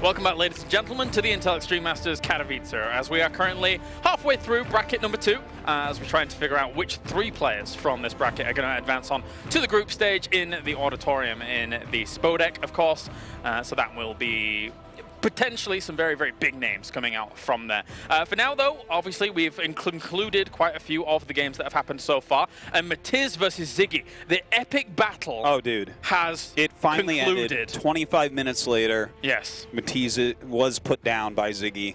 Welcome back, ladies and gentlemen, to the Intel Extreme Masters Katowice, as we are currently halfway through bracket number 2, as we're trying to figure out which 3 players from this bracket are going to advance on to the group stage in the auditorium in the Spodek, of course. So that will be potentially some very, very big names coming out from there. For now, though, obviously, we've included quite a few of the games that have happened so far. And Matiz versus Ziggy, the epic battle has it finally concluded. Ended 25 minutes later. Yes. Matiz was put down by Ziggy.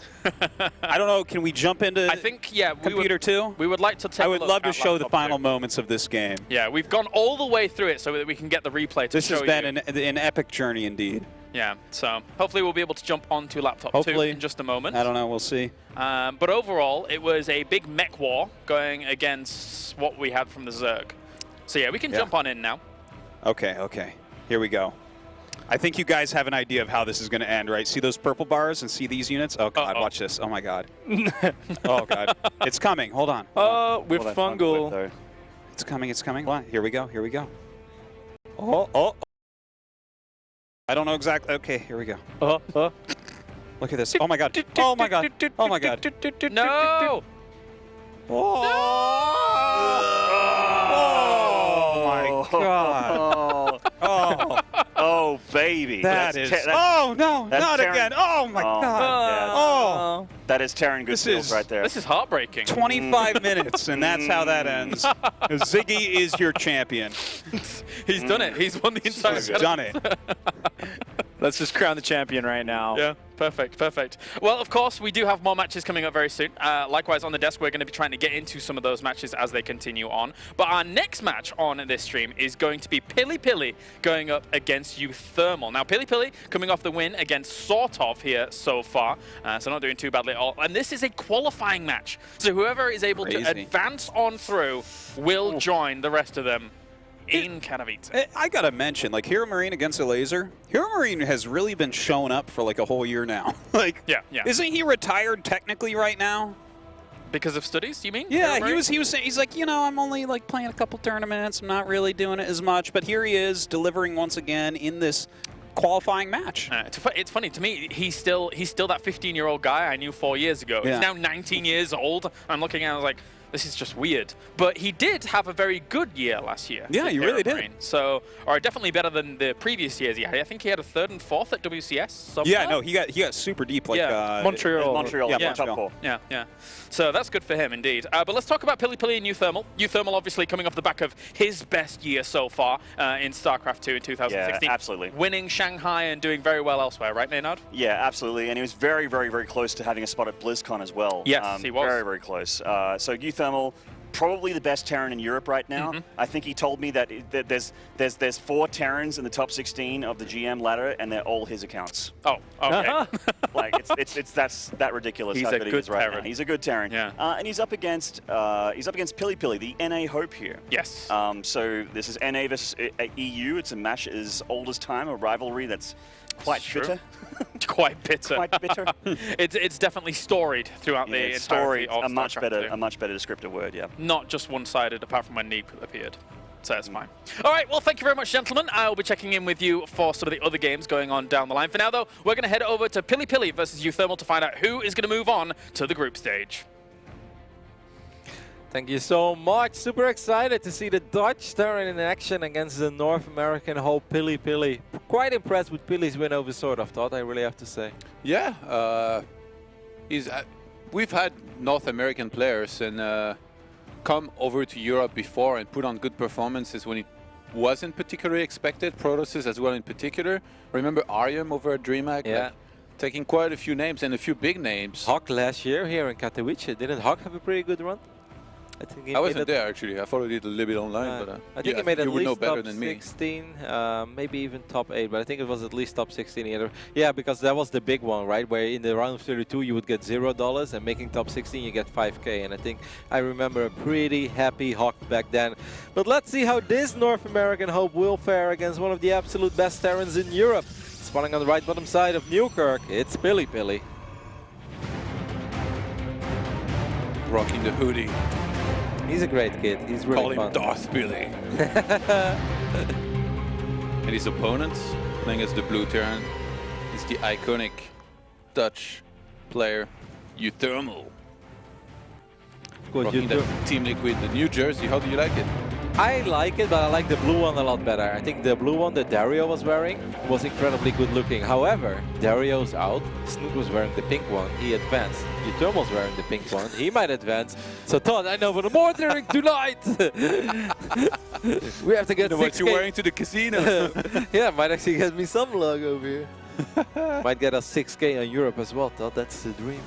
I don't know, can we jump into I think, yeah, computer 2? We would like to take I would love to show the final 2. moments of this game. Yeah, we've gone all the way through it so that we can get the replay to this show you. This has been an epic journey indeed. Yeah, so hopefully we'll be able to jump onto laptop 2 in just a moment. I don't know, we'll see. But overall, it was a big mech war going against what we had from the Zerg. So yeah, we can jump on in now. Okay, here we go. I think you guys have an idea of how this is going to end, right? See those purple bars and see these units? Oh God, watch this. Oh my God. Oh God. It's coming, hold on. Oh, with fungal. It's coming. Hold on. Here we go. Oh. I don't know exactly. Okay, here we go. Look at this. Oh my God. Oh my God. Oh my God. No! Oh my God. Oh baby. That is. Oh no, not again. Oh my God. Oh. That is tearing good skills right there. This is heartbreaking. 25 minutes, and that's how that ends. Ziggy is your champion. He's done it. He's won the entire He's done it. Let's just crown the champion right now. Yeah, perfect. Well, of course, we do have more matches coming up very soon. Likewise, on the desk, we're going to be trying to get into some of those matches as they continue on. But our next match on this stream is going to be PiLiPiLi going up against uThermal. Now, PiLiPiLi coming off the win against Sort of here so far, so not doing too badly at all. And this is a qualifying match. So whoever is able to advance on through will join the rest of them in Katowice. I gotta mention, like, Hero Marine against a laser. Hero Marine has really been showing up for like a whole year now. Like, yeah. Isn't he retired technically right now? Because of studies, you mean? Yeah, he was saying, he's like, you know, I'm only like playing a couple tournaments. I'm not really doing it as much. But here he is delivering once again in this qualifying match. It's funny to me. He's still that 15-year-old guy I knew 4 years ago. Yeah. He's now 19 years old. I'm looking at him like, this is just weird. But he did have a very good year last year. Yeah, he really did. So, or definitely better than the previous years he had. I think he had a 3rd and 4th at WCS somewhere. Yeah, no, he got super deep. Like Montreal. Yeah, top 4. Yeah. So that's good for him indeed. But let's talk about PiLiPiLi and uThermal. uThermal obviously coming off the back of his best year so far in StarCraft II in 2016. Yeah, absolutely. Winning Shanghai and doing very well elsewhere, right, Maynard? Yeah, absolutely. And he was very, very, very close to having a spot at BlizzCon as well. Yes, he was. Very, very close. So uThermal, probably the best Terran in Europe right now. I think he told me that there's 4 Terrans in the top 16 of the GM ladder, and they're all his accounts. Oh, okay. Like that's that ridiculous. He's how a good he good is right Terran. now. He's a good Terran. Yeah. And he's up against PiLiPiLi, the NA Hope here. Yes. So this is NA versus EU. It's a match as old as time, a rivalry that's quite bitter. Quite bitter. Quite bitter. It's definitely storied throughout the entirety of a much better StarCraft descriptive word, yeah. Not just one-sided, apart from when Neep appeared. So that's fine. All right, well, thank you very much, gentlemen. I'll be checking in with you for sort of the other games going on down the line. For now, though, we're going to head over to PiLiPiLi versus uThermal to find out who is going to move on to the group stage. Thank you so much. Super excited to see the Dutch Terran in action against the North American Hope PiLiPiLi. Quite impressed with Pili's win over Sword of Thought, I really have to say. Yeah, we've had North American players and come over to Europe before and put on good performances when it wasn't particularly expected. Protoss as well in particular. Remember IEM over at DreamHack? Yeah. Like, taking quite a few names and a few big names. Hawk last year here in Katowice. Didn't Hawk have a pretty good run? I think I wasn't there actually. I followed it a little bit online, but I think he made at least better top than me. 16, maybe even top 8, but I think it was at least top 16 either. Yeah, because that was the big one, right? Where in the round of 32 you would get $0, and making top 16 you get 5K. And I think I remember a pretty happy Hawk back then. But let's see how this North American Hope will fare against one of the absolute best Terrans in Europe. Spawning on the right bottom side of Newkirk, it's PiLiPiLi. Rocking the hoodie. He's a great kid. He's really fun. Call him Darth Billy. And his opponent, playing as the blue Terran, is the iconic Dutch player, uThermal. Of course, Rocking the Team Liquid, the new jersey. How do you like it? I like it, but I like the blue one a lot better. I think the blue one that Dario was wearing was incredibly good looking. However, Dario's out. Snook was wearing the pink one. He advanced. uThermal's wearing the pink one. He might advance. So Todd, I know what more during tonight. We have to get what you're wearing to the casino. Yeah, might actually get me some luck over here. Might get us 6K on Europe as well, Todd. That's the dream.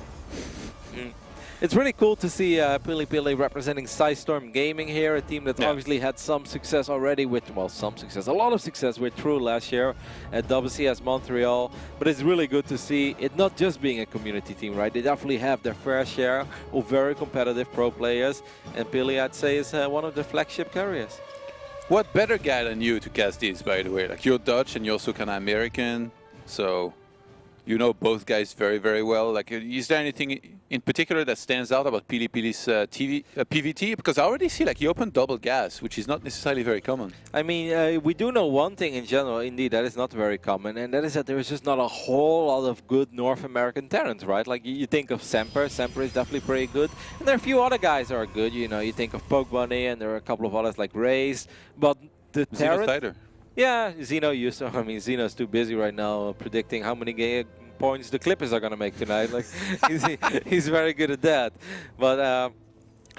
It's really cool to see PiLiPiLi representing Storm Gaming here, a team that obviously had some success already with, well, some success, a lot of success with True last year at WCS Montreal. But it's really good to see it not just being a community team, right? They definitely have their fair share of very competitive pro players. And Pili, I'd say, is one of the flagship carriers. What better guy than you to cast these, by the way? Like, you're Dutch and you're also kind of American, so you know both guys very, very well. Like, is there anything in particular that stands out about PiLiPiLi's PVT? Because I already see, like, he opened double gas, which is not necessarily very common. I mean, we do know one thing in general, indeed, that is not very common, and that is that there is just not a whole lot of good North American talent, right? Like, you think of Semper. Semper is definitely pretty good, and there are a few other guys that are good. You know, you think of Poke Bunny, and there are a couple of others like Raze, but the talent... Yeah, Zeno used to. I mean, Zeno's too busy right now predicting how many points the Clippers are going to make tonight. Like, he's very good at that. But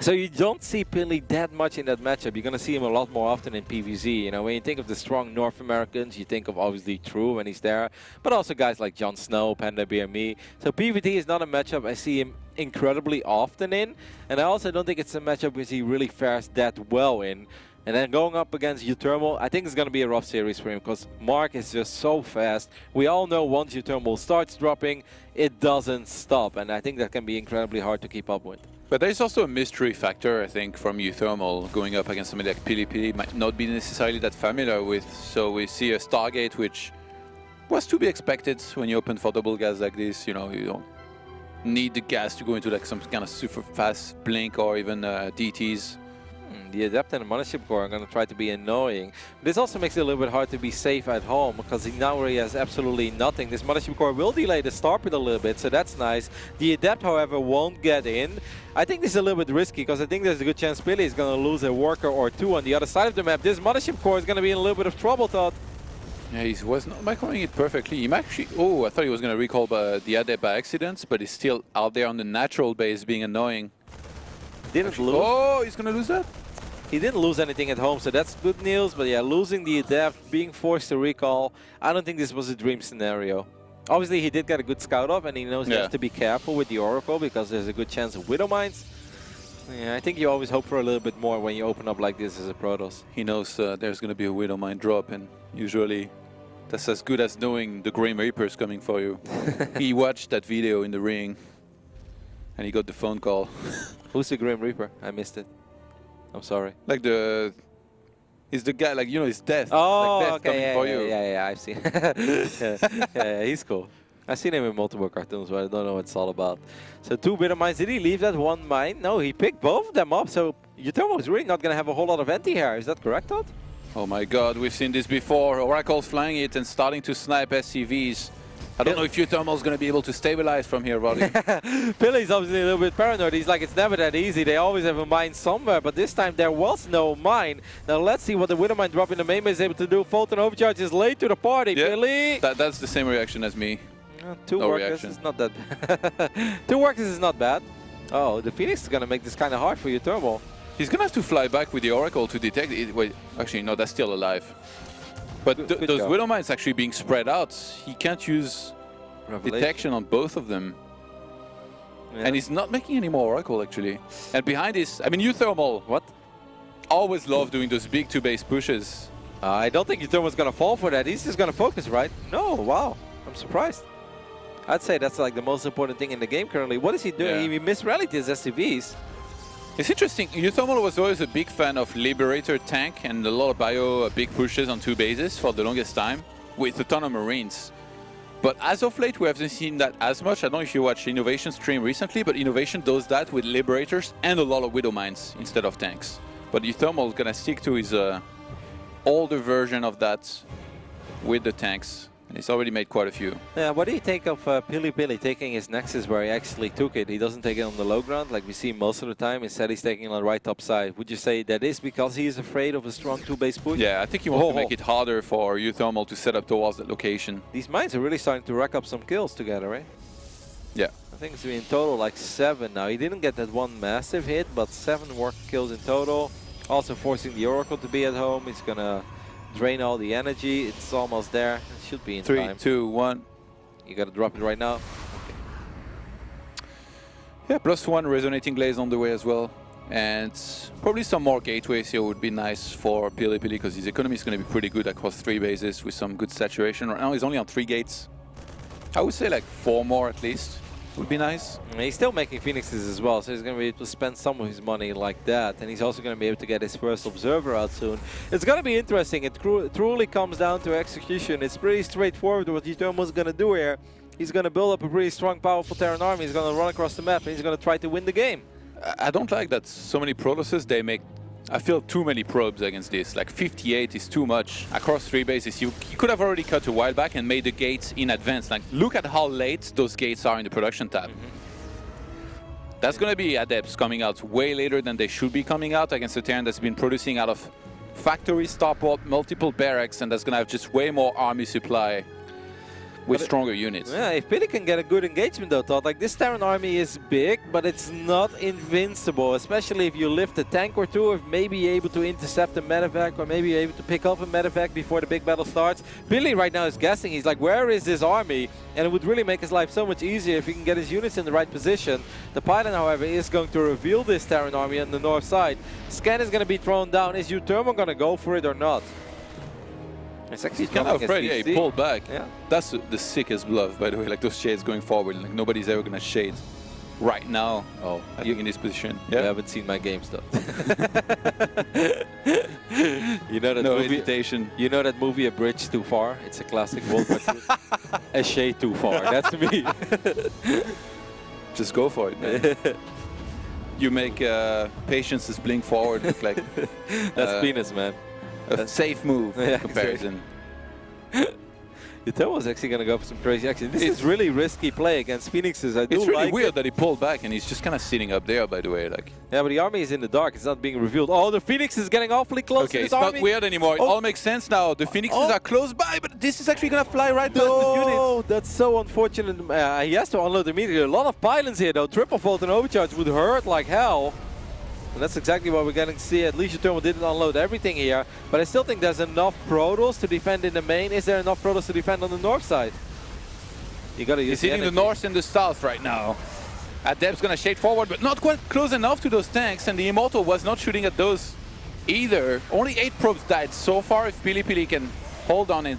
so you don't see Pili that much in that matchup. You're going to see him a lot more often in PvZ. You know, when you think of the strong North Americans, you think of obviously True when he's there, but also guys like Jon Snow, Panda BME. So PvT is not a matchup I see him incredibly often in, and I also don't think it's a matchup which he really fares that well in. And then going up against uThermal, I think it's going to be a rough series for him because Mark is just so fast. We all know once uThermal starts dropping, it doesn't stop. And I think that can be incredibly hard to keep up with. But there's also a mystery factor, I think, from uThermal going up against somebody like PiLiPiLi might not be necessarily that familiar with. So we see a Stargate, which was to be expected when you open for double gas like this. You know, you don't need the gas to go into like some kind of super fast blink or even DTs. The Adept and the Mothership Core are going to try to be annoying. This also makes it a little bit hard to be safe at home because now he has absolutely nothing. This Mothership Core will delay the Star Pit a little bit, so that's nice. The Adept, however, won't get in. I think this is a little bit risky because I think there's a good chance Pili is going to lose a worker or two on the other side of the map. This Mothership Core is going to be in a little bit of trouble, Todd. Yeah, he was not microing it perfectly. He might actually... Oh, I thought he was going to recall the Adept by accident, but he's still out there on the natural base being annoying. Didn't lose. Oh, he's going to lose that? He didn't lose anything at home, so that's good news. But yeah, losing the Adept, being forced to recall, I don't think this was a dream scenario. Obviously, he did get a good scout off, and he knows he has to be careful with the Oracle because there's a good chance of Widow Mines. Yeah, I think you always hope for a little bit more when you open up like this as a Protoss. He knows there's going to be a Widow Mine drop, and usually that's as good as knowing the Grim Reaper is coming for you. He watched that video in the ring, and he got the phone call. Who's the Grim Reaper? I missed it. I'm sorry. Like he's the guy, like, you know, his death. Oh, like death okay, coming for you. yeah, I've seen. yeah, he's cool. I've seen him in multiple cartoons, but I don't know what it's all about. So 2 Widow Mines. Did he leave that one mine? No, he picked both of them up. So uThermal is really not going to have a whole lot of anti here. Is that correct, Todd? Oh my God, we've seen this before. Oracle's flying it and starting to snipe SCVs. I don't know if uThermal is going to be able to stabilize from here, Roddy. Pili's obviously a little bit paranoid. He's like, it's never that easy. They always have a mine somewhere, but this time there was no mine. Now let's see what the Widow Mine drop in the main base is able to do. Photon Overcharge is late to the party, yeah, Pili. That's the same reaction as me. 2 no workers reaction. is not that bad. 2 workers is not bad. Oh, the Phoenix is going to make this kind of hard for uThermal. He's going to have to fly back with the Oracle to detect it. Wait, actually, no, that's still alive. But those Widow Mines actually being spread out, he can't use detection on both of them. Yeah. And he's not making any more Oracle, actually. And behind this, I mean, uThermal always love doing those big 2-base pushes. I don't think uThermal's going to fall for that. He's just going to focus, right? No, wow. I'm surprised. I'd say that's like the most important thing in the game currently. What is he doing? Yeah. He misrallied his SCVs. It's interesting. uThermal was always a big fan of Liberator tank and a lot of bio big pushes on 2 bases for the longest time with a ton of Marines. But as of late, we haven't seen that as much. I don't know if you watched Innovation stream recently, but Innovation does that with Liberators and a lot of Widow Mines instead of tanks. But uThermal is going to stick to his older version of that with the tanks. And he's already made quite a few. Yeah, what do you think of PiLiPiLi taking his Nexus where he actually took it? He doesn't take it on the low ground like we see most of the time. Instead, he's taking it on the right top side. Would you say that is because he is afraid of a strong 2-base push? Yeah, I think he wants to make it harder for uThermal to set up towards that location. These mines are really starting to rack up some kills together, right? Yeah. I think it's in total like 7 now. He didn't get that one massive hit, but 7 work kills in total. Also forcing the Oracle to be at home. He's gonna drain all the energy. It's almost there. It should be in time. 3, 2, 1. You gotta drop it right now. Yeah, +1 resonating glaze on the way as well. And probably some more gateways here would be nice for PiLiPiLi because his economy is going to be pretty good across 3 bases with some good saturation. Right now he's only on 3 gates. I would say like 4 more at least would be nice. And he's still making Phoenixes as well, so he's going to be able to spend some of his money like that. And he's also going to be able to get his first Observer out soon. It's going to be interesting. It truly comes down to execution. It's pretty straightforward what uThermal is going to do here. He's going to build up a pretty strong, powerful Terran army. He's going to run across the map and he's going to try to win the game. I don't like that so many Protosses, they make, I feel, too many probes against this. Like 58 is too much across 3 bases. You could have already cut a while back and made the gates in advance. Like, look at how late those gates are in the production tab. That's going to be adepts coming out way later than they should be coming out against a Terran that's been producing out of factory, starport, multiple barracks, and that's going to have just way more army supply with stronger units. Yeah, if PiLi can get a good engagement though, Todd, like this Terran army is big, but it's not invincible, especially if you lift a tank or two, or maybe able to intercept a medevac, or maybe able to pick up a medevac before the big battle starts. PiLi right now is guessing, he's like, where is this army? And it would really make his life so much easier if he can get his units in the right position. The pilot, however, is going to reveal this Terran army on the north side. Scan is going to be thrown down. Is uThermal going to go for it or not? It's actually kind of afraid, yeah, he pulled back. Yeah. That's the sickest bluff, by the way, like those shades going forward. Like nobody's ever gonna shade right now. Oh, I think in this position. You Yeah, haven't seen my games though. You know that no movie, hesitation. You know that movie A Bridge Too Far? It's a classic World War II. A shade too far. That's me. Just go for it, man. You make patience is blink forward look like That's penis, man. a safe move Yeah, comparison. uThermal was actually going to go for some crazy action. This is really risky play against Phoenixes. I do It's really like weird it. that he pulled back and he's just kind of sitting up there, by the way. Like, Yeah, but the army is in the dark. It's not being revealed. Oh, the Phoenix is getting awfully close to okay, this it's army. not weird anymore. It Oh. all makes sense now. The Phoenixes are close by, but this is actually gonna fly right past the unit. No, that's so unfortunate. He has to unload immediately. A lot of pylons here, though. Triple fault and overcharge would hurt like hell. And that's exactly what we're getting to see. At least uThermal didn't unload everything here. But I still think there's enough Protoss to defend in the main. Is there enough Protoss to defend on the north side? You gotta use He's hitting the north and the south right now. Adept's gonna shade forward, but not quite close enough to those tanks, and the Immortal was not shooting at those either. Only 8 probes died so far. If PiLiPiLi can hold on and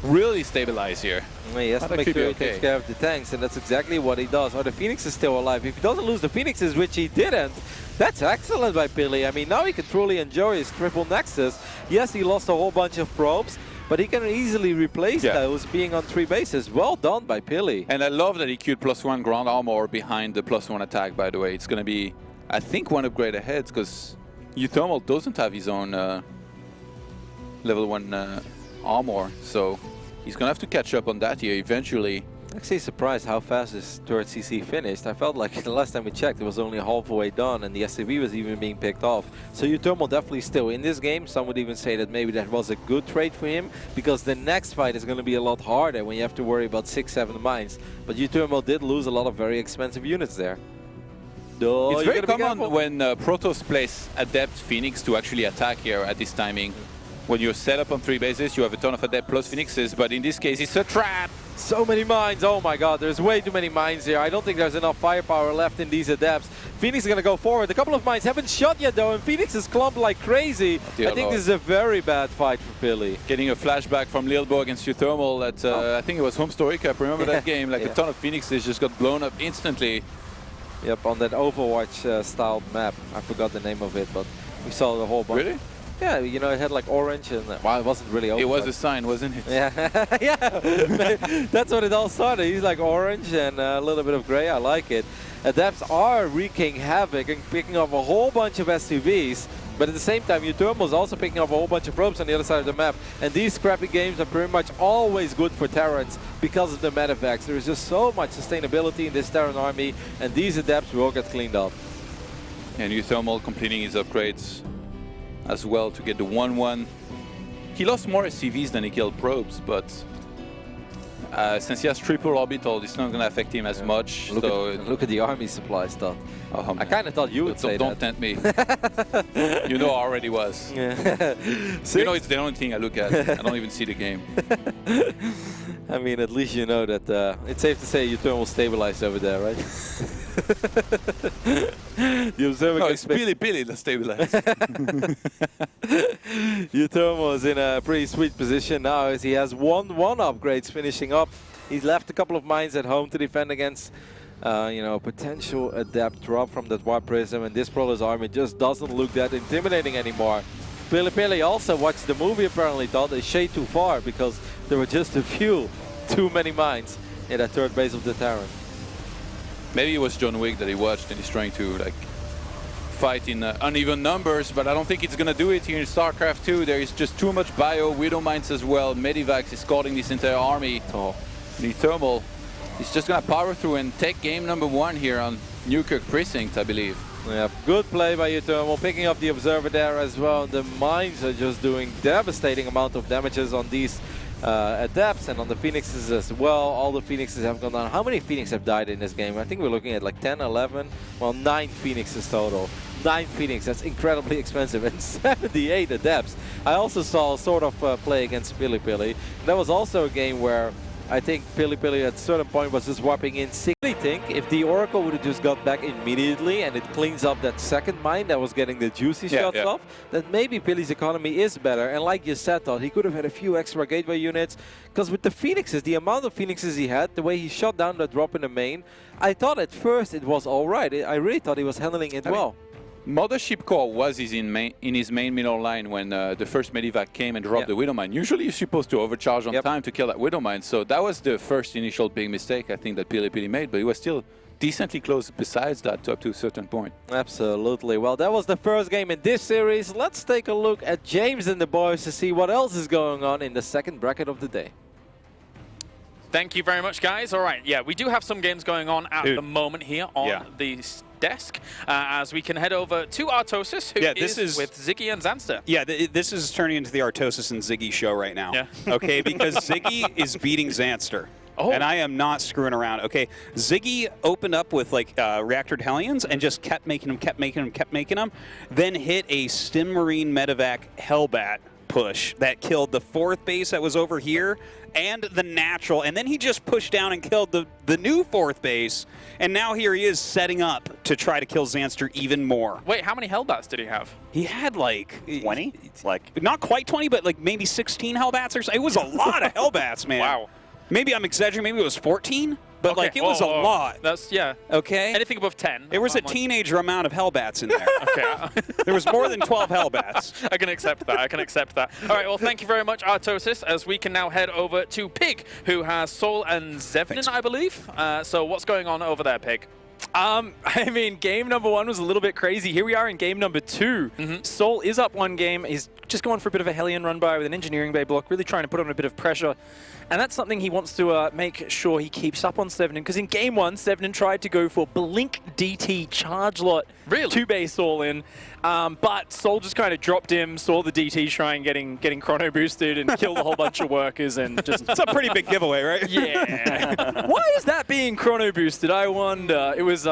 really stabilize here. Well, he has to That make could be sure he okay. takes care of the tanks, and that's exactly what he does. Oh, the Phoenix is still alive. If he doesn't lose the Phoenixes, which he didn't, that's excellent by PiLi. I mean, now he can truly enjoy his triple Nexus. Yes, he lost a whole bunch of probes, but he can easily replace those being on 3 bases. Well done by PiLi. And I love that he queued +1 ground armor behind the +1 attack, by the way. It's going to be, I think, 1 upgrade ahead, because uThermal doesn't have his own level 1 armor, so he's going to have to catch up on that here eventually. Actually surprised how fast this third CC finished. I felt like the last time we checked it was only halfway done and the SCV was even being picked off. So uThermal definitely still in this game. Some would even say that maybe that was a good trade for him, because the next fight is going to be a lot harder when you have to worry about 6-7 mines. But uThermal did lose a lot of very expensive units there. Oh, It's very common when Protoss place Adept Phoenix to actually attack here at this timing. When you're set up on 3 bases, you have a ton of Adept plus Phoenixes, but in this case, it's a trap. So many mines. Oh my god, there's way too many mines here. I don't think there's enough firepower left in these Adepts. Phoenix is going to go forward. A couple of mines haven't shot yet though, and Phoenix is clumped like crazy. I think this is a very bad fight for PiLi. Getting a flashback from Lilbo against uThermal at, I think it was Home Story Cup. Remember that game? Like a ton of Phoenixes just got blown up instantly. Yep, on that Overwatch style map. I forgot the name of it, but we saw the whole bunch. Really? Yeah, you know, it had like orange and, well, it wasn't really Overwatch. It was a sign, wasn't it? Yeah, yeah, that's what it all started. He's like orange and a little bit of gray. I like it. Adepts are wreaking havoc and picking up a whole bunch of SUVs. But at the same time, uThermal is also picking up a whole bunch of probes on the other side of the map. And these scrappy games are pretty much always good for Terrans because of the medevacs. There is just so much sustainability in this Terran army, and these adepts will get cleaned up. And uThermal completing his upgrades as well to get the 1-1. He lost more SCVs than he killed probes, but since he has triple orbital, it's not going to affect him as much. Look at the army supply stuff. I kind of thought you would say don't tempt me. You know I already was. Yeah. You know it's the only thing I look at. I don't even see the game. I mean, at least you know that it's safe to say uThermal stabilized over there, right? The observer no, it's PiLiPiLi that stabilized. uThermal is in a pretty sweet position now as he has one upgrades finishing up. He's left a couple of mines at home to defend against you know, potential adept drop from that Warp Prism, and this Prowler's army just doesn't look that intimidating anymore. PiLiPiLi also watched the movie, apparently thought a shade too far because there were just a few too many mines in that third base of the Terran. Maybe it was John Wick that he watched and he's trying to like fight in uneven numbers, but I don't think it's going to do it here in StarCraft II. There is just too much bio, Widow Mines as well. Medivacs is escorting this entire army. uThermal is just going to power through and take game number 1 here on Newkirk Precinct, I believe. Yeah, good play by uThermal, picking up the observer there as well. The mines are just doing devastating amount of damages on these adepts and on the Phoenixes as well. All the Phoenixes have gone down. How many Phoenix have died in this game? I think we're looking at like 10, 11, well 9 Phoenixes total. 9 Phoenix, that's incredibly expensive, and 78 adepts. I also saw a sort of play against PiLiPiLi. That was also a game where I think PiLiPiLi at a certain point was just warping in. I think if the Oracle would have just got back immediately and it cleans up that second mine that was getting the juicy shots off, then maybe Pili's economy is better. And like you said, Todd, he could have had a few extra gateway units, because with the Phoenixes, the amount of Phoenixes he had, the way he shot down the drop in the main, I thought at first it was all right. I really thought he was handling it well. Mothership Core was in his main middle line when the first Medivac came and dropped the Widow Mine. Usually you're supposed to overcharge on time to kill that Widow Mine, so that was the first initial big mistake I think that PiLiPiLi made, but it was still decently close besides that up to a certain point. Absolutely. Well, that was the first game in this series. Let's take a look at James and the boys to see what else is going on in the second bracket of the day. Thank you very much, guys. All right, yeah, we do have some games going on at the moment here on the desk, as we can head over to Artosis, who is with Ziggy and Zanster. Yeah, this is turning into the Artosis and Ziggy show right now. Yeah. Okay, because Ziggy is beating Zanster. Oh. And I am not screwing around. Okay, Ziggy opened up with like reactored Hellions and just kept making them, then hit a Stim Marine Medevac Hellbat push that killed the 4th base that was over here and the natural, and then he just pushed down and killed the new 4th base, and now here he is setting up to try to kill Zanster even more. Wait, how many Hellbats did he have? He had like 20? Like not quite 20, but like maybe 16 Hellbats or so. It was a lot of Hellbats, man. Wow. Maybe I'm exaggerating, maybe it was 14, but like it was a lot. That's, Okay. Anything above 10. There was a teenager amount of Hellbats in there. Okay. There was more than 12 Hellbats. I can accept that. I can accept that. All right. Well, thank you very much, Artosis, as we can now head over to Pig, who has Sol and Zevnin, I believe. So what's going on over there, Pig? I mean, game number 1 was a little bit crazy. Here we are in game number 2. Sol is up 1 game. He's just going for a bit of a Hellion run by with an Engineering Bay block, really trying to put on a bit of pressure. And that's something he wants to make sure he keeps up on Sevnin, because in game 1, Sevnin tried to go for Blink DT charge lot. Really? 2-base Sol in. But Sol just kind of dropped him, saw the DT shrine getting chrono boosted, and killed a whole bunch of workers. And just That's a pretty big giveaway, right? Yeah. Why is that being chrono boosted? I wonder. It was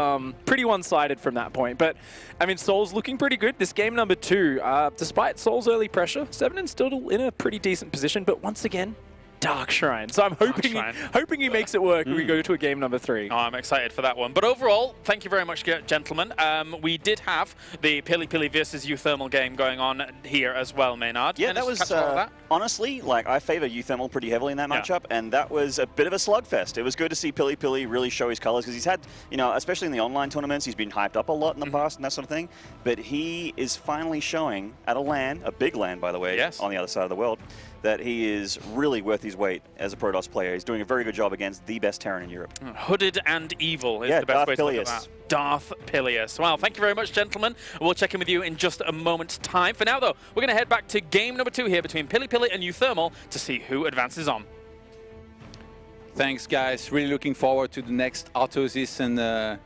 pretty one-sided from that point. But I mean, Sol's looking pretty good. This game number 2, despite Sol's early pressure, Sevnin's still in a pretty decent position. But once again, Dark Shrine. So I'm hoping he makes it work when we go to a game number 3. Oh, I'm excited for that one. But overall, thank you very much, gentlemen. We did have the PiLiPiLi versus uThermal game going on here as well, Maynard. Yeah, that was honestly, like, I favor uThermal pretty heavily in that matchup, and that was a bit of a slugfest. It was good to see PiLiPiLi really show his colors, because he's had, you know, especially in the online tournaments, he's been hyped up a lot in the past and that sort of thing. But he is finally showing at a LAN, a big LAN, by the way, on the other side of the world, that he is really worth his weight as a Protoss player. He's doing a very good job against the best Terran in Europe. Hooded and evil is the best way to look at that. Darth PiLiPiLi. Well, thank you very much, gentlemen. We'll check in with you in just a moment's time. For now, though, we're going to head back to game number 2 here between PiLiPiLi and uThermal to see who advances on. Thanks, guys. Really looking forward to the next Artosis and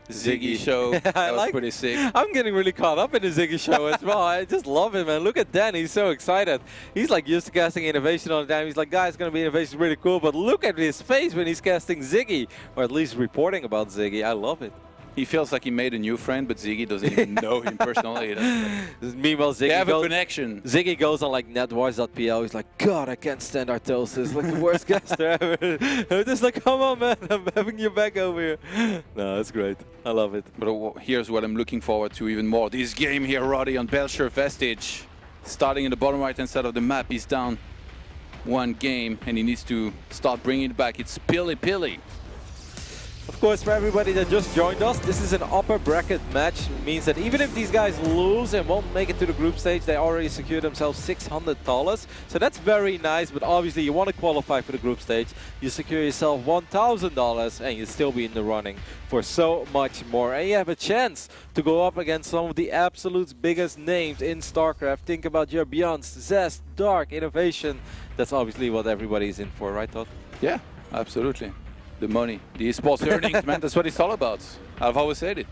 Ziggy show. That was pretty sick. I'm getting really caught up in the Ziggy show as well. I just love it, man. Look at Dan. He's so excited. He's like used to casting innovation all the time. He's like, guys, going to be innovation really cool. But look at his face when he's casting Ziggy, or at least reporting about Ziggy. I love it. He feels like he made a new friend, but Ziggy doesn't even know him personally. Meanwhile, Ziggy they have a connection. Ziggy goes on like netwise.pl. He's like, God, I can't stand Artosis. Like the worst caster ever. I'm just like, come on, man. I'm having you back over here. No, it's great. I love it. But here's what I'm looking forward to even more. This game here, Roddy, on Belcher Vestige. Starting in the bottom right-hand side of the map. He's down 1 game, and he needs to start bringing it back. It's PiLiPiLi. Of course, for everybody that just joined us, this is an upper bracket match. It means that even if these guys lose and won't make it to the group stage, they already secured themselves $600. So that's very nice, but obviously you want to qualify for the group stage. You secure yourself $1,000 and you'll still be in the running for so much more. And you have a chance to go up against some of the absolute biggest names in StarCraft. Think about your Beyonds, Zest, Dark, Innovation. That's obviously what everybody's in for, right, Todd? Yeah, absolutely. The money, the esports earnings, man, that's what it's all about. I've always said it.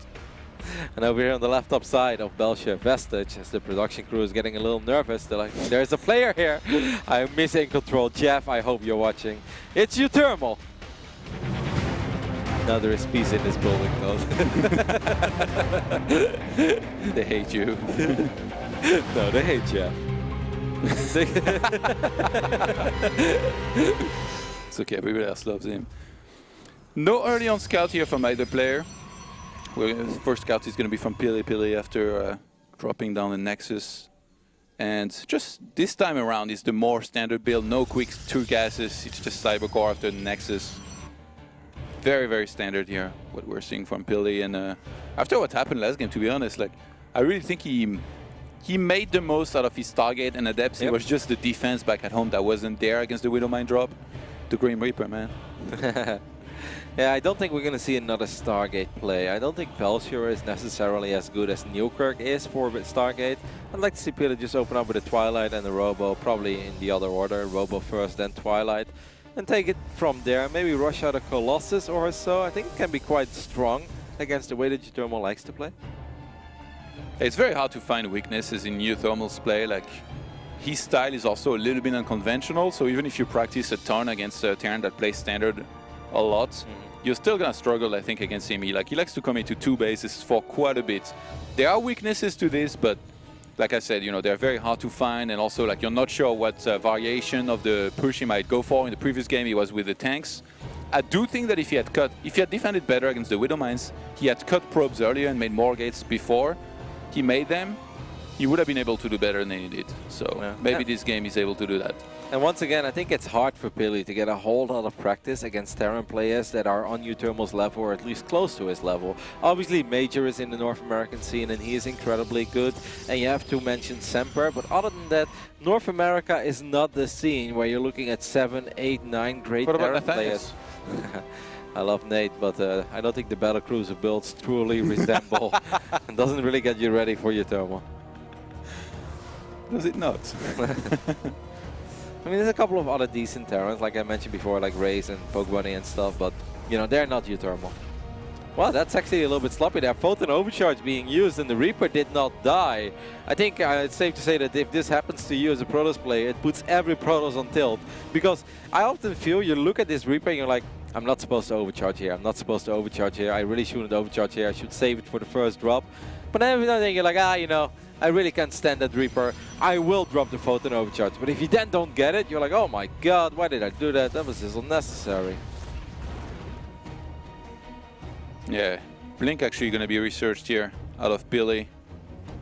And over here on the left top side of Belcher Vestige, as the production crew is getting a little nervous, they're like, there's a player here. I'm missing control. Jeff, I hope you're watching. It's uThermal. Now there is peace in this building, though. They hate you. No, they hate Jeff. It's okay, everybody else loves him. No early on scout here from either player. First scout is going to be from PiLiPiLi after dropping down the Nexus. And just this time around is the more standard build. No quick 2 gases. It's just Cybercore after the Nexus. Very, very standard here, what we're seeing from Pili. And after what happened last game, to be honest, like I really think he made the most out of his Stargate and Adepts. Yep. It was just the defense back at home that wasn't there against the Widowmine drop. The Grim Reaper, man. Yeah, I don't think we're going to see another Stargate play. I don't think Belcher is necessarily as good as Newkirk is for Stargate. I'd like to see Pili just open up with a Twilight and a Robo, probably in the other order. Robo first, then Twilight. And take it from there. Maybe rush out a Colossus or so. I think it can be quite strong against the way that uThermal likes to play. It's very hard to find weaknesses in uThermal's play. Like, his style is also a little bit unconventional, so even if you practice a ton against a Terran that plays standard a lot, you're still gonna struggle, I think, against him. He likes to come into 2 bases for quite a bit. There are weaknesses to this, but like I said, you know, they're very hard to find, and also like you're not sure what variation of the push he might go for. In the previous game, he was with the tanks. I do think that if he had defended better against the Widowmines, he had cut probes earlier and made more gates before he made them, he would have been able to do better than he did. So maybe this game he's able to do that. And once again, I think it's hard for Pili to get a whole lot of practice against Terran players that are on uThermal's level, or at least close to his level. Obviously, Major is in the North American scene, and he is incredibly good. And you have to mention Semper, but other than that, North America is not the scene where you're looking at 7, 8, 9 great Terran players. I love Nate, but I don't think the Battlecruiser builds truly resemble and doesn't really get you ready for uThermal. Does it not? I mean, there's a couple of other decent Terrans, like I mentioned before, like Raze and Pokebunny and stuff, but, you know, they're not uThermal. Well, that's actually a little bit sloppy there. Photon Overcharge being used and the Reaper did not die. I think it's safe to say that if this happens to you as a Protoss player, it puts every Protoss on tilt. Because I often feel you look at this Reaper and you're like, I'm not supposed to overcharge here. I'm not supposed to overcharge here. I really shouldn't overcharge here. I should save it for the first drop. But then every now and then you're like, you know, I really can't stand that Reaper. I will drop the Photon Overcharge. But if you then don't get it, you're like, oh my god, why did I do that? That was just unnecessary. Yeah, Blink actually going to be researched here out of Pili.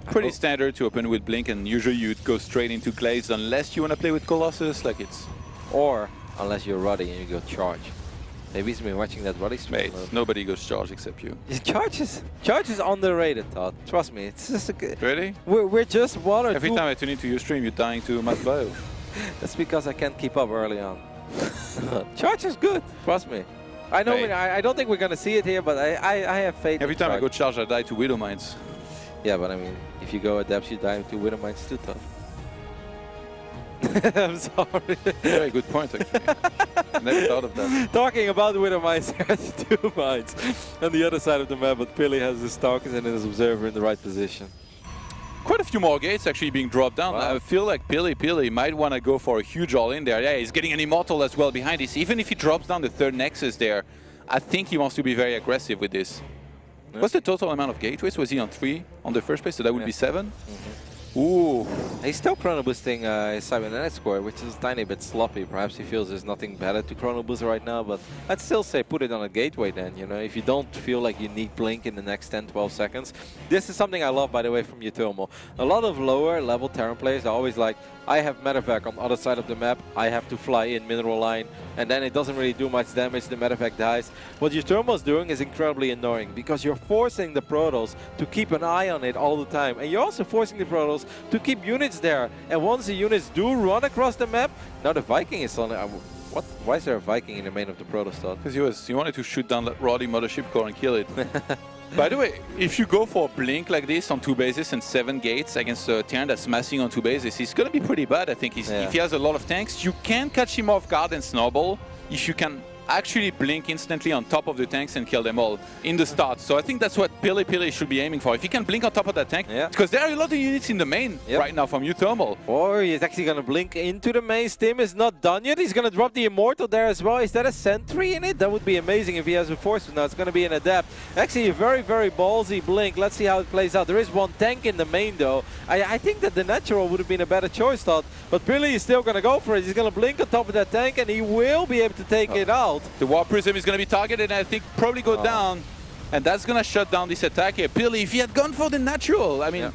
Pretty standard to open with Blink, and usually you'd go straight into Glaives unless you want to play with Colossus, like it's... Or unless you're Ruddy and you go Charge. Maybe he's been watching that Ruddy stream. Mate, nobody goes Charge except you. Charge is underrated, Todd. Trust me, it's just a good... Really? We're just one or Every time I tune into your stream, you're dying to Matt Bio. That's because I can't keep up early on. Charge is good, trust me. I know. I don't think we're gonna see it here, but I have faith. Every time I go charge, I die to Widow Mines. Yeah, but I mean, if you go at depth, you die to Widow Mines too tough. I'm sorry. Very good point, actually. Never thought of that. Talking about Widow Mines, there's 2 mines on the other side of the map, but Pili has his Stalkers and his Observer in the right position. Quite a few more gates actually being dropped down. Wow. I feel like PiLiPiLi might want to go for a huge all-in there. Yeah, he's getting an Immortal as well behind this. Even if he drops down the 3rd Nexus there, I think he wants to be very aggressive with this. Yeah. What's the total amount of gateways? Was he on 3 on the first place? So that would be 7? Ooh. He's still chrono boosting his cybernetic score, which is a tiny bit sloppy. Perhaps he feels there's nothing better to chrono boost right now, but I'd still say put it on a gateway then, you know, if you don't feel like you need blink in the next 10-12 seconds. This is something I love, by the way, from uThermal. A lot of lower level Terran players are always like, I have medevac on the other side of the map, I have to fly in mineral line, and then it doesn't really do much damage, the medevac dies. What uThermal is doing is incredibly annoying, because you're forcing the Protoss to keep an eye on it all the time, and you're also forcing the Protoss to keep units there. And once the units do run across the map, now the Viking is on it. What? Why is there a Viking in the main of the Protoss thought? Because he wanted to shoot down that Roddy mothership core and kill it. By the way, if you go for a blink like this on 2 bases and 7 gates against a Terran that's massing on 2 bases, he's going to be pretty bad, I think. If he has a lot of tanks, you can catch him off guard and snowball if you can actually blink instantly on top of the tanks and kill them all in the start. So I think that's what PiLiPiLi should be aiming for. If he can blink on top of that tank, because there are a lot of units in the main right now from uThermal. Or he's actually going to blink into the main. Stim is not done yet. He's going to drop the Immortal there as well. Is that a sentry in it? That would be amazing if he has a force. Now it's going to be an Adept. Actually a very, very ballsy blink. Let's see how it plays out. There is 1 tank in the main though. I think that the natural would have been a better choice, thought. But Pili is still going to go for it. He's going to blink on top of that tank and he will be able to take it out. The War Prism is going to be targeted and I think probably go down. And that's going to shut down this attack here. Pili, if he had gone for the natural, I mean,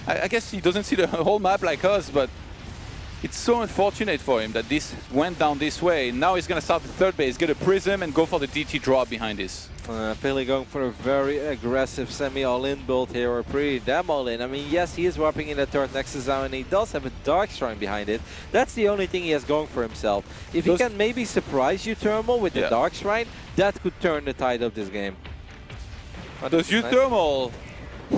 I guess he doesn't see the whole map like us, but it's so unfortunate for him that this went down this way. Now he's going to start the 3rd base, get a Prism and go for the DT drop behind this. Pili going for a very aggressive semi-all-in build here, or pretty damn all-in. I mean, yes, he is warping in the 3rd Nexus now, and he does have a Dark Shrine behind it. That's the only thing he has going for himself. If he can maybe surprise uThermal with the Dark Shrine, that could turn the tide of this game. Does uThermal,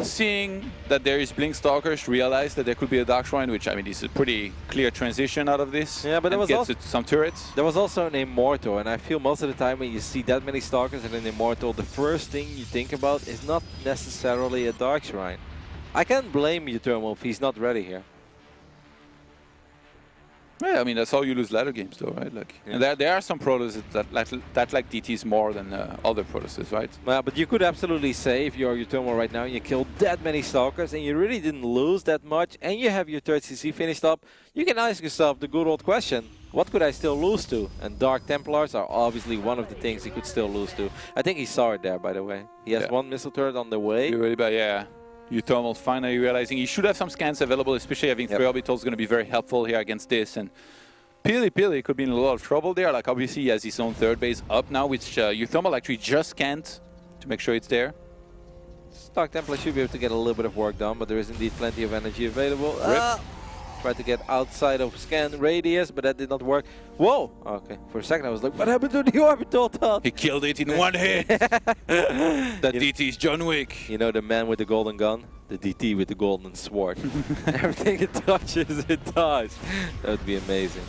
seeing that there is Blink Stalkers, realize that there could be a Dark Shrine, which, I mean, is a pretty clear transition out of this. Yeah, but there was also some turrets. There was also an Immortal, and I feel most of the time when you see that many Stalkers and an Immortal, the first thing you think about is not necessarily a Dark Shrine. I can't blame uThermal if he's not ready here. Yeah, I mean, that's how you lose ladder games, though, right? Like, and there are some Protoss that like DTs more than other Protosses, right? Well, but you could absolutely say, if you're uThermal right now and you killed that many Stalkers and you really didn't lose that much and you have your 3rd CC finished up, you can ask yourself the good old question, what could I still lose to? And Dark Templars are obviously one of the things he could still lose to. I think he saw it there, by the way. He has 1 missile turret on the way. Really bad, yeah. uThermal finally realizing he should have some scans available, especially having 3 orbitals is going to be very helpful here against this. And PiLiPiLi could be in a lot of trouble there. Like, obviously, he has his own 3rd base up now, which uThermal actually just can't to make sure it's there. Dark Templar should be able to get a little bit of work done, but there is indeed plenty of energy available. Tried to get outside of scan radius, but that did not work. Whoa! Okay, for a second I was like, what happened to the orbital, Todd? He killed it in 1 hit! That DT is John Wick. You know the man with the golden gun? The DT with the golden sword. Everything it touches, it dies. That would be amazing.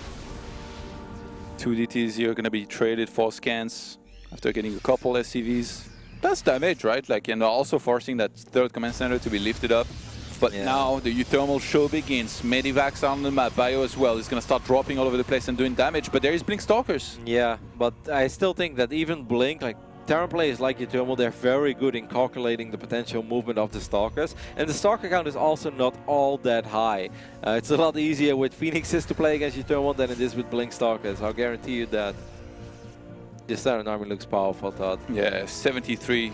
2 DTs here are going to be traded for scans after getting a couple SCVs. That's damage, right? Like, and also forcing that 3rd command center to be lifted up. But now the uThermal show begins. Medivacs on the map, Bio as well. He's going to start dropping all over the place and doing damage, but there is Blink Stalkers. Yeah, but I still think that even Blink, like Terran players like uThermal, they're very good in calculating the potential movement of the Stalkers. And the Stalker count is also not all that high. It's a lot easier with Phoenixes to play against uThermal than it is with Blink Stalkers. I'll guarantee you that. This Terran army looks powerful, Todd. Yeah, 73.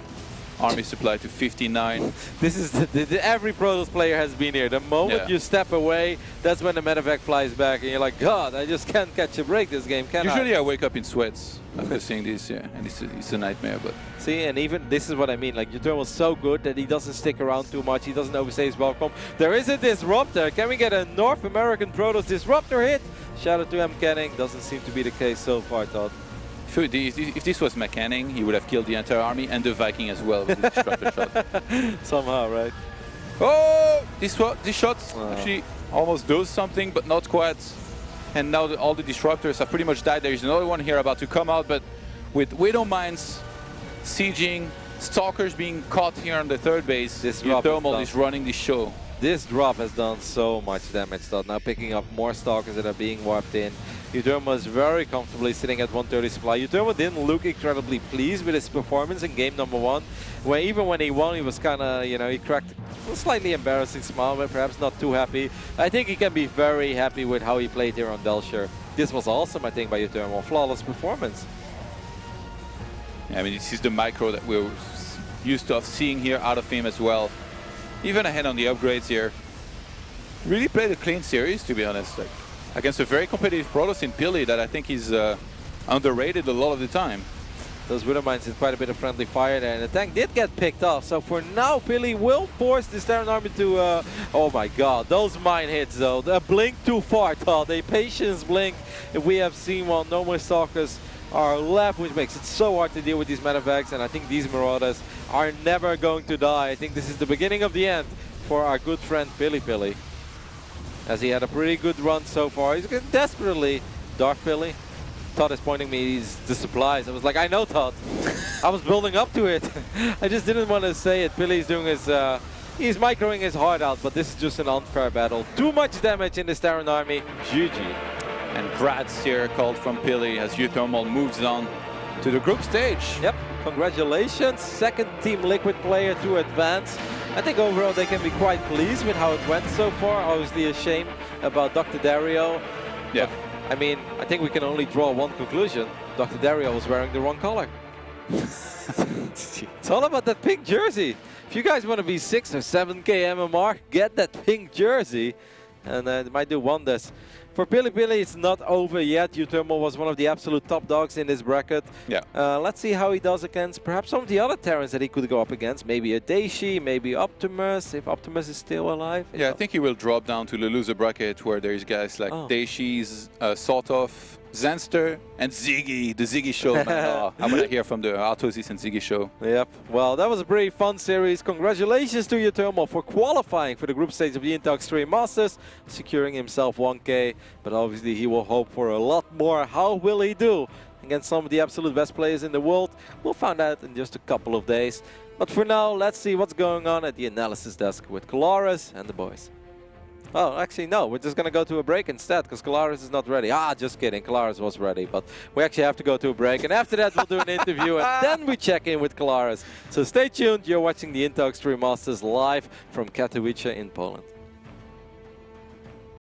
Army supply to 59. This is every Protoss player has been here. The moment you step away, that's when the medevac flies back, and you're like, God, I just can't catch a break this game, can I? Usually I wake up in sweats after seeing this, and it's a nightmare. But see, and even this is what I mean. Like uThermal's so good that he doesn't stick around too much. He doesn't overstay his welcome. There is a disruptor. Can we get a North American Protoss disruptor hit? Shout out to M. Canning. Doesn't seem to be the case so far, Todd. If this was McCanning, he would have killed the entire army and the Viking as well with the disruptor shot. Somehow, right? Oh! This shot actually almost does something, but not quite. And now all the disruptors have pretty much died. There is another one here about to come out, but with Widow Mines sieging, Stalkers being caught here on the third base, this uThermal is running the show. This drop has done so much damage, Todd. Now picking up more Stalkers that are being warped in. uThermal is very comfortably sitting at 130 supply. uThermal didn't look incredibly pleased with his performance in game number 1, where even when he won, he was kind of, you know, he cracked a slightly embarrassing smile, but perhaps not too happy. I think he can be very happy with how he played here on Delshire. This was awesome, I think, by uThermal. Flawless performance. Yeah, I mean, this is the micro that we're used to seeing here out of him as well. Even ahead on the upgrades here. Really played a clean series, to be honest. Like, against a very competitive Protoss in Pili that I think is underrated a lot of the time. Those Widow Mines did quite a bit of friendly fire there, and the tank did get picked off. So for now, Pili will force this Terran army to... oh my god, those mine hits though. They blink too far, Todd. A patience blink. If we have seen one, no more Stalkers are left, which makes it so hard to deal with these medevacs, and I think these Marauders are never going to die. I think this is the beginning of the end for our good friend PiLiPiLi, as he had a pretty good run so far. He's getting desperately Dark Pili. Todd is pointing me the supplies. I was like, I know, Todd. I was building up to it. I just didn't want to say it. Pili is doing his, he's microing his heart out, but this is just an unfair battle. Too much damage in this Terran army. GG. And Grats here called from Pili as uThermal moves on to the group stage. Yep, congratulations. Second Team Liquid player to advance. I think overall they can be quite pleased with how it went so far. Obviously a shame about Dr. Dario. Yeah. But, I mean, I think we can only draw one conclusion. Dr. Dario was wearing the wrong color. It's all about that pink jersey. If you guys want to be 6 or 7k MMR, get that pink jersey. And it might do wonders. For PiLiPiLi, it's not over yet. uThermal was one of the absolute top dogs in this bracket. Yeah. Let's see how he does against perhaps some of the other Terrans that he could go up against. Maybe a Daishi, maybe Optimus, if Optimus is still alive. Yeah, I think he will drop down to the loser bracket where there's guys like Daishi's, sort of, Zenster, and Ziggy, the Ziggy show. Man. Oh, I want to hear from the Artosis and Ziggy show. Yep. Well, that was a pretty fun series. Congratulations to uThermal for qualifying for the group stage of the Intel Extreme Masters, securing himself 1k. But obviously, he will hope for a lot more. How will he do against some of the absolute best players in the world? We'll find out in just a couple of days. But for now, let's see what's going on at the analysis desk with Kalaris and the boys. Oh, actually, no. We're just going to go to a break instead because Kalaris is not ready. Ah, just kidding. Kalaris was ready. But we actually have to go to a break. And after that, we'll do an interview. And then we check in with Kalaris. So stay tuned. You're watching the Intel Extreme Masters live from Katowice in Poland.